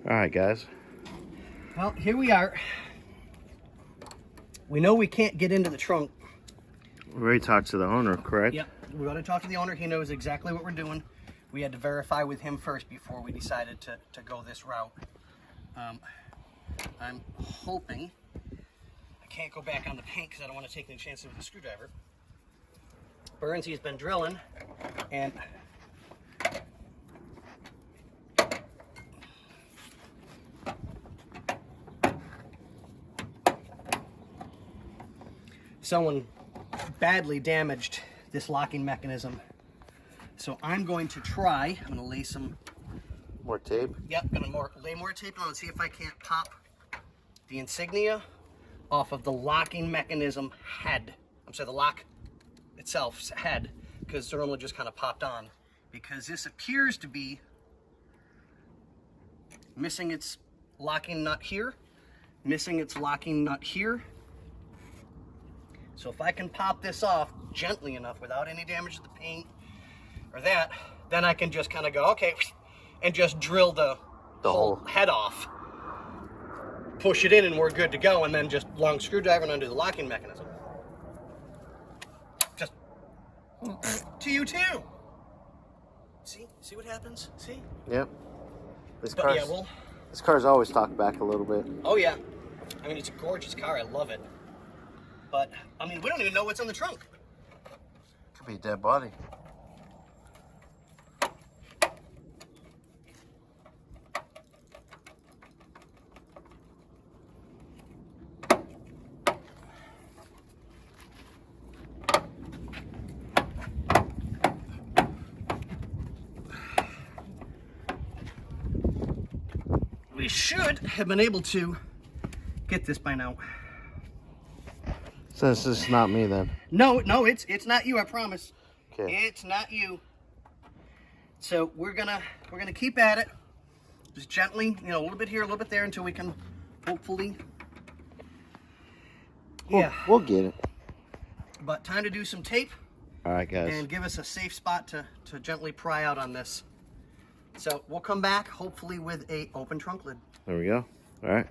All right, guys. Well, here we are. We know we can't get into the trunk. We already talked to the owner, correct? Yep, we got to talk to the owner. He knows exactly what we're doing. We had to verify with him first before we decided to go this route. I'm hoping, I can't go back on the paint because I don't want to take any chances with the screwdriver. Burnsy's been drilling, and someone badly damaged this locking mechanism. So I'm going to try, I'm gonna lay some More tape? Yep, gonna lay more tape on and see if I can't pop the insignia off of the locking mechanism head. I'm sorry, the lock itself's head, because it's normally just kind of popped on. Because this appears to be missing its locking nut here, missing its locking nut here. So if I can pop this off gently enough without any damage to the paint or that, then I can just kind of go, okay, and just drill the whole head off, push it in, and we're good to go, and then just long screwdriver and undo the locking mechanism. Just to you too. See what happens? See? Yep. This car's always talked back a little bit. Oh yeah. I mean, it's a gorgeous car. I love it. But I mean, we don't even know what's in the trunk. Could be a dead body. We should have been able to get this by now. So this is not me then. No, it's not you, I promise. Okay. It's not you. So we're gonna keep at it. Just gently, a little bit here, a little bit there until we can hopefully. We'll get it. But time to do some tape. All right, guys. And give us a safe spot to gently pry out on this. So we'll come back hopefully with a open trunk lid. There we go. All right.